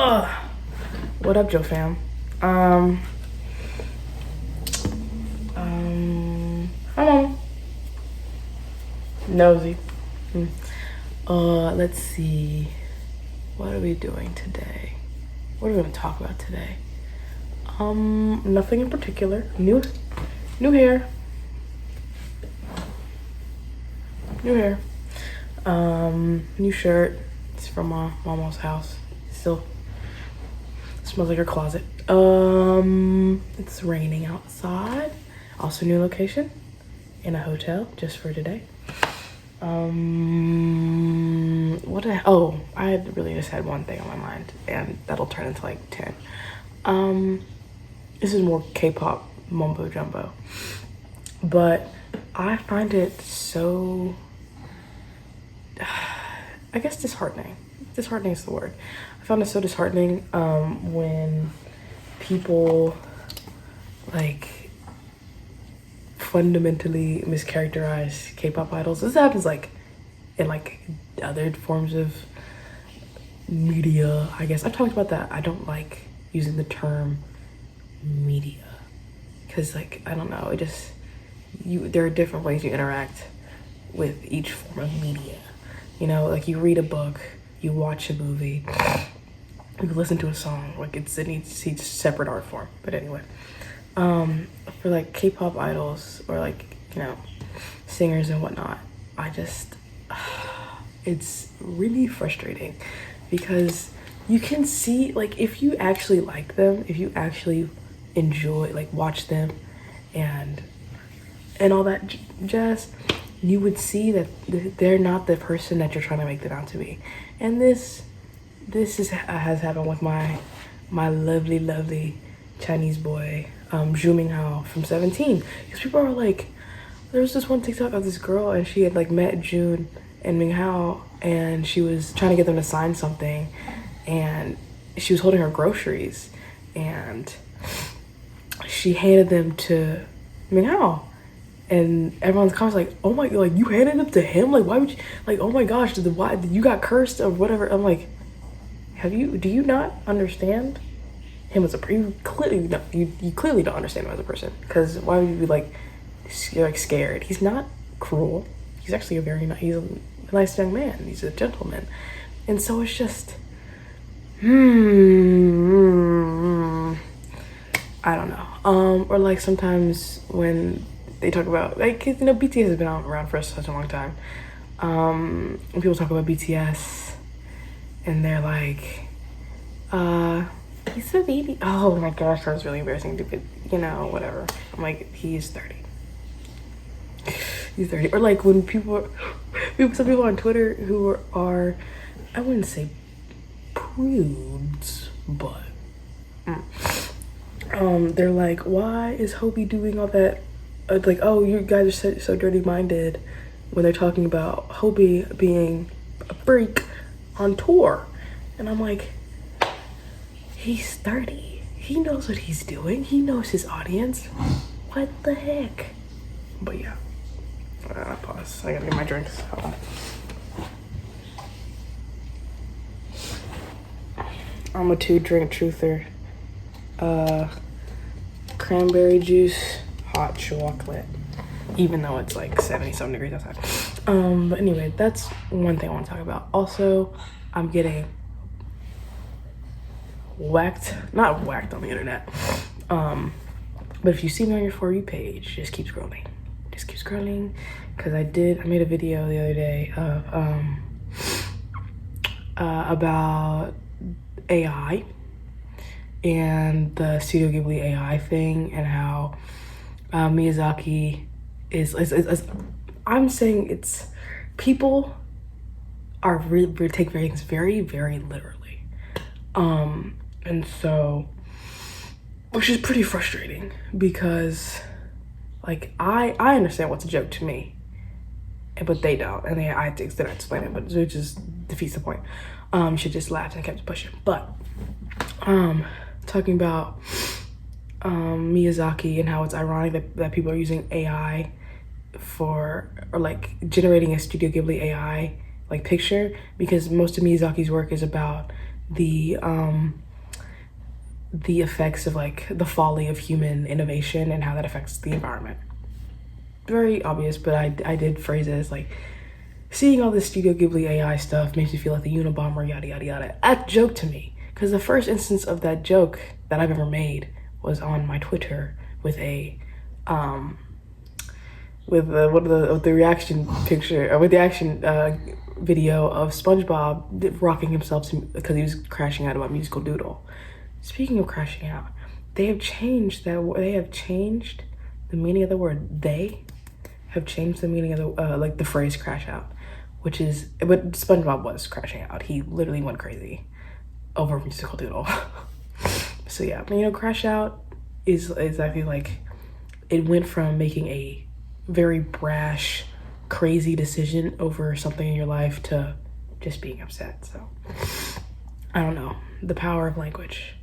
What up, Joe fam? Hello. Nosy. Let's see. What are we doing today? What are we gonna talk about today? Nothing in particular. New hair. New hair. New shirt. It's from my mama's house. Still smells like her closet. It's raining outside. Also new location in a hotel just for today. I really just had one thing on my mind, and that'll turn into like 10. This is more K-pop mumbo jumbo, but I find it so, I guess, disheartening. Disheartening is the word. I found it so disheartening when people like fundamentally mischaracterize K-pop idols. This happens like in like other forms of media, I guess. I've talked about that. I don't like using the term media because, like, I don't know, there are different ways you interact with each form of media. You know, like you read a book, you watch a movie, you listen to a song, like it needs each separate art form. But anyway, for like K-pop idols or like, you know, singers and whatnot, it's really frustrating because you can see, like, if you actually like them, if you actually enjoy, like, watch them and all that jazz, you would see that they're not the person that you're trying to make them out to be. And this has happened with my lovely Chinese boy, Zhu Minghao from 17. Because people are like, there was this one TikTok of this girl and she had like met June and Minghao and she was trying to get them to sign something, and she was holding her groceries and she handed them to Minghao. And everyone's comments like, oh my, like, you handed them to him? Like, why would you, like, oh my gosh, did you got cursed or whatever? I'm like, do you not understand him as a person? You clearly don't understand him as a person, because why would you be like scared? He's not cruel. He's actually he's a nice young man. He's a gentleman. And so it's just, I don't know. Or like sometimes when they talk about, like, you know, BTS has been around for such a long time. When people talk about BTS and they're like, he's a baby. Oh my gosh, that was really embarrassing. You know, whatever. I'm like, he's 30. He's 30. Or like when some people on Twitter who are, I wouldn't say prudes, but they're like, why is Hobie doing all that? Like, oh, you guys are so dirty-minded when they're talking about Hobie being a freak on tour. And I'm like, he's 30. He knows what he's doing. He knows his audience. What the heck? But yeah, I pause. I gotta get my drinks. Hold on. I'm a 2-drink truther. Cranberry juice, hot chocolate, even though it's like 70-some degrees outside. But anyway, that's one thing I want to talk about. Also, I'm getting not whacked on the internet. But if you see me on your For You page, just keep scrolling. Just keep scrolling, because I made a video the other day of about AI and the Studio Ghibli AI thing, and how Miyazaki is I'm saying it's, people are really take things very, very literally. And so, which is pretty frustrating, because like I understand what's a joke to me, but they don't, and I didn't explain it, but it just defeats the point. She just laughed and kept pushing. But talking about Miyazaki and how it's ironic that people are using AI or like generating a Studio Ghibli AI like picture, because most of Miyazaki's work is about the effects of like the folly of human innovation and how that affects the environment. Very obvious, but I did phrase it as like, seeing all this Studio Ghibli AI stuff makes me feel like the Unabomber, yada yada yada. That joke to me, because the first instance of that joke that I've ever made was on my Twitter with a with the reaction picture, or with the action video of SpongeBob rocking himself because he was crashing out of a musical doodle. Speaking of crashing out, they have changed the meaning of the word. They have changed the meaning of the like the phrase crash out, which is what SpongeBob was crashing out. He literally went crazy over a musical doodle. So yeah, crash out is exactly like, it went from making a very brash, crazy decision over something in your life to just being upset. So I don't know, the power of language.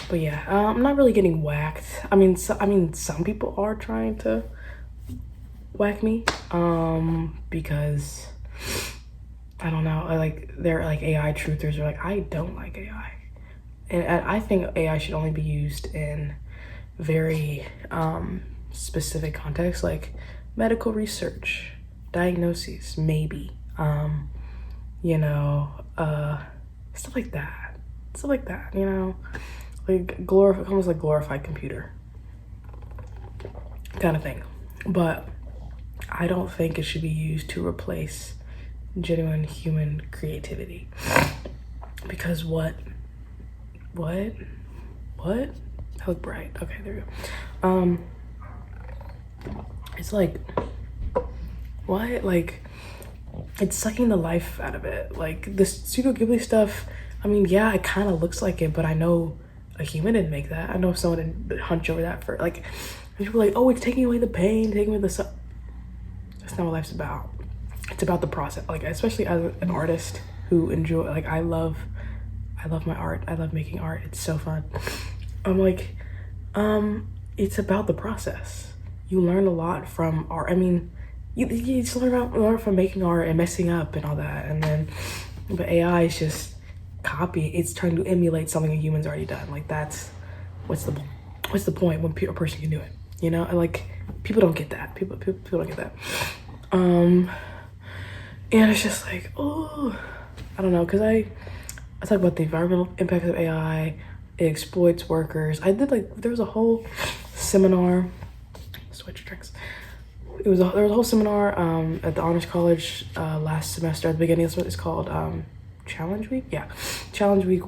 But yeah, I'm not really getting whacked. I mean, some people are trying to whack me, because I don't know, they're like AI truthers are like, I don't like AI, and I think AI should only be used in very specific contexts, like medical research, diagnoses, maybe, stuff like that, like almost like glorified computer kind of thing. But I don't think it should be used to replace genuine human creativity, because what I look bright. Okay, there we go. It's like, what? Like, it's sucking the life out of it. Like, the Studio Ghibli stuff, I mean, yeah, it kind of looks like it, but I know a human didn't make that. I know someone didn't hunch over that for, like, people are like, oh, it's taking away the pain, taking away the That's not what life's about. It's about the process. Like, especially as an artist who enjoy, like, I love my art. I love making art. It's so fun. I'm like, it's about the process. You learn a lot from art. I mean, you just learn from making art and messing up and all that. And then, but AI is just it's trying to emulate something a human's already done. Like, that's, what's the point when a person can do it? And like, people don't get that. People don't get that. And it's just like, oh, I don't know, because I talk about the environmental impacts of AI. It exploits workers. There was a whole seminar, switch drinks. There was a whole seminar at the Honors College last semester at the beginning. That's what it's called, Challenge Week? Yeah, Challenge Week,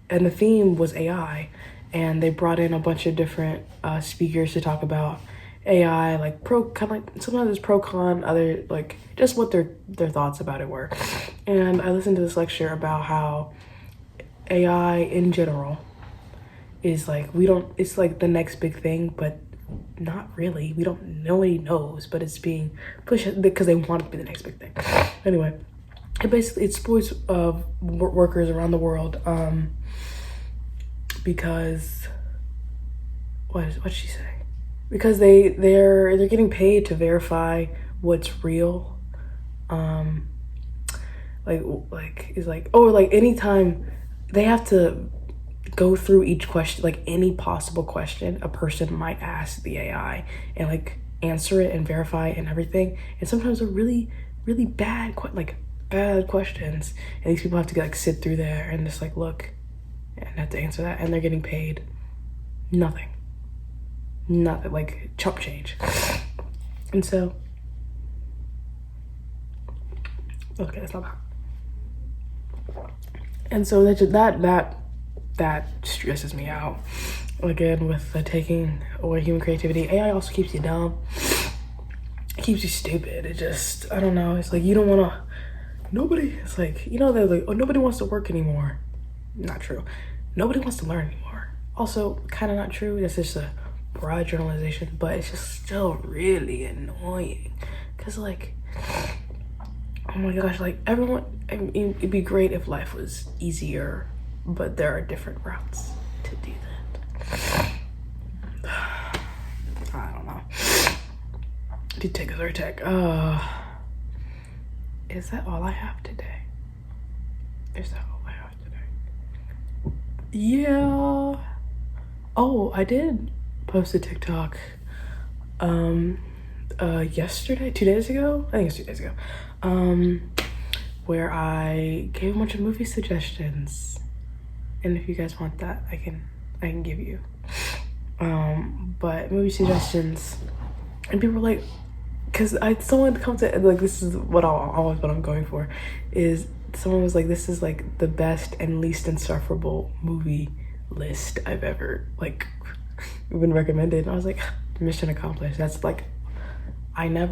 and the theme was AI, and they brought in a bunch of different speakers to talk about AI, like sometimes it's pro con, other like just what their thoughts about it were. And I listened to this lecture about how AI in general is like, it's like the next big thing, but not really. Nobody knows, but it's being pushed because they want it to be the next big thing. Anyway, it exploits workers around the world, because what'd she say? Because they're getting paid to verify what's real. Anytime they have to go through each question, like any possible question a person might ask the AI, and like answer it and verify it and everything. And sometimes they're really, really bad questions, and these people have to like sit through there and just like look and have to answer that, and they're getting paid nothing, like chump change. And so, okay, that's not bad. And so that stresses me out. Again, with the taking away human creativity, AI also keeps you dumb. It keeps you stupid. It just, I don't know. It's like, it's like, they're like, oh, nobody wants to work anymore. Not true. Nobody wants to learn anymore. Also, kind of not true. That's just a broad generalization, but it's just still really annoying. Because, like, oh my gosh, like, it'd be great if life was easier, but there are different routes to do that. I don't know. Did take a third tech. Is that all I have today? Is that all I have today? Yeah. Oh, I did post a TikTok yesterday, 2 days ago. I think it's 2 days ago. Where I gave a bunch of movie suggestions. And if you guys want that, I can give you. But movie suggestions, and people were like, because someone comes to like, this is what I'm going for, is someone was like, this is like the best and least insufferable movie list I've ever like been recommended. And I was like, mission accomplished. That's like, I love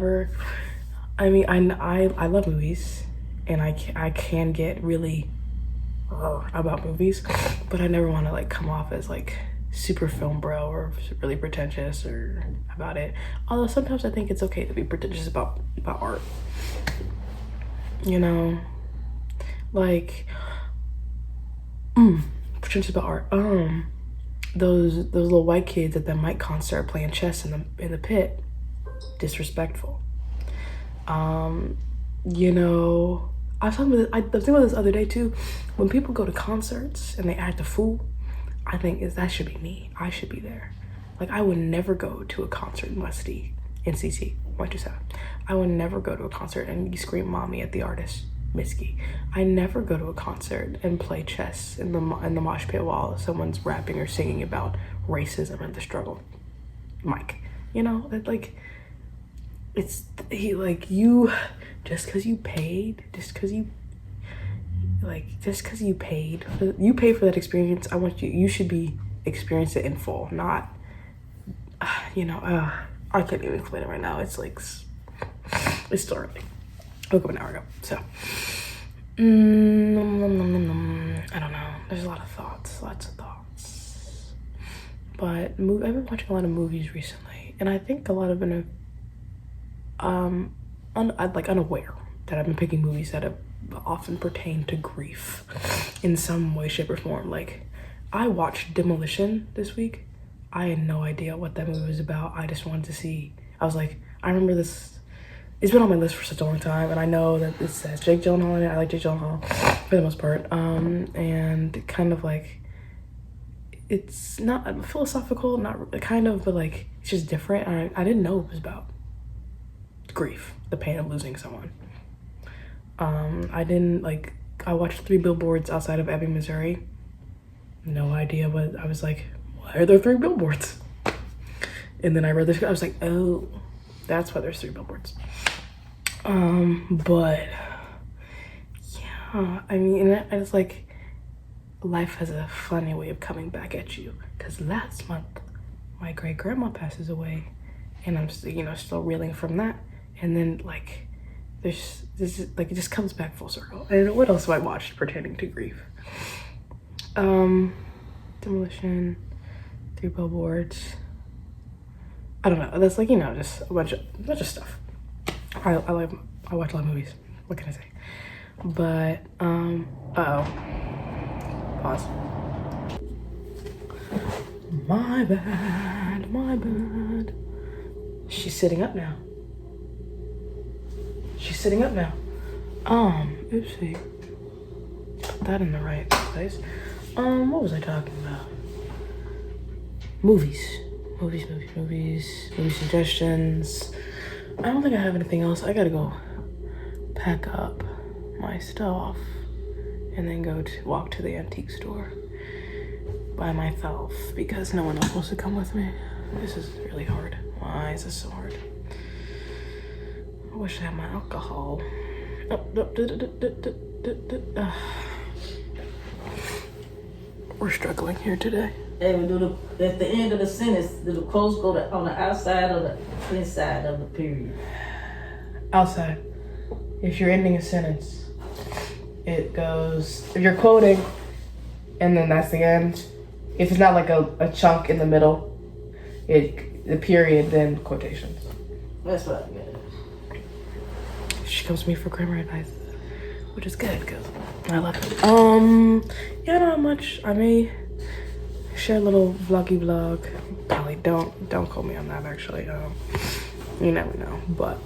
movies, and I can get really about movies, but I never want to like come off as like super film bro or really pretentious or about it. Although sometimes I think it's okay to be pretentious about art. You know, like pretentious about art. Those little white kids at the Mike concert playing chess in the pit, disrespectful. You know, I was thinking about this the other day too. When people go to concerts and they act a fool, I think that should be me. I should be there. Like, I would never go to a concert in NCT 127. I would never go to a concert and you scream "mommy" at the artist, Mitski. I never go to a concert and play chess in the mosh pit while someone's rapping or singing about racism and the struggle. Mike, you know, like, you, just because you paid for that experience, I want you should be experience it in full, not I can't even explain it right now. It's like, it's still early. I woke up an hour ago, so I don't know, there's lots of thoughts, but I've been watching a lot of movies recently, and I think a lot of them unaware that I've been picking movies that have often pertain to grief in some way, shape, or form. Like, I watched Demolition this week. I had no idea what that movie was about. I just wanted to see. I was like, I remember this. It's been on my list for such a long time, and I know that it says Jake Gyllenhaal in it. I like Jake Gyllenhaal for the most part. And kind of like, it's not philosophical, not kind of, but like, it's just different. I didn't know it was about grief, the pain of losing someone. I watched 3 Billboards Outside of Ebbing, Missouri. No idea what, I was like, why are there 3 billboards? And then I read this, I was like, oh, that's why there's 3 billboards. But yeah, I mean, and it's like, life has a funny way of coming back at you. Because last month, my great grandma passes away, and I'm still reeling from that. And then like, this is like, it just comes back full circle. And what else have I watched pertaining to grief? Demolition, 3 Billboards. I don't know. That's like, just a bunch of stuff. I watch a lot of movies. What can I say? But pause. My bad. She's sitting up now. Oopsie. Put that in the right place. What was I talking about? Movies suggestions. I don't think I have anything else. I gotta go pack up my stuff and then walk to the antique store by myself because no one else wants to come with me. This is really hard. Why is this so hard? I wish I had my alcohol. We're struggling here today. Hey, we do at the end of the sentence, do the quotes go on the outside or the inside of the period? Outside. If you're ending a sentence, it goes, if you're quoting, and then that's the end. If it's not like a chunk in the middle, the period, then quotations. That's what I got. She comes to me for grammar advice, which is good because I love it. Yeah, not much. I may share a little vloggy vlog. Probably don't quote me on that actually. You never know. But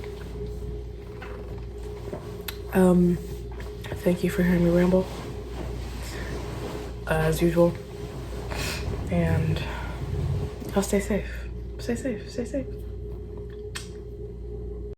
thank you for hearing me ramble. As usual, And y'all stay safe. Stay safe. Stay safe.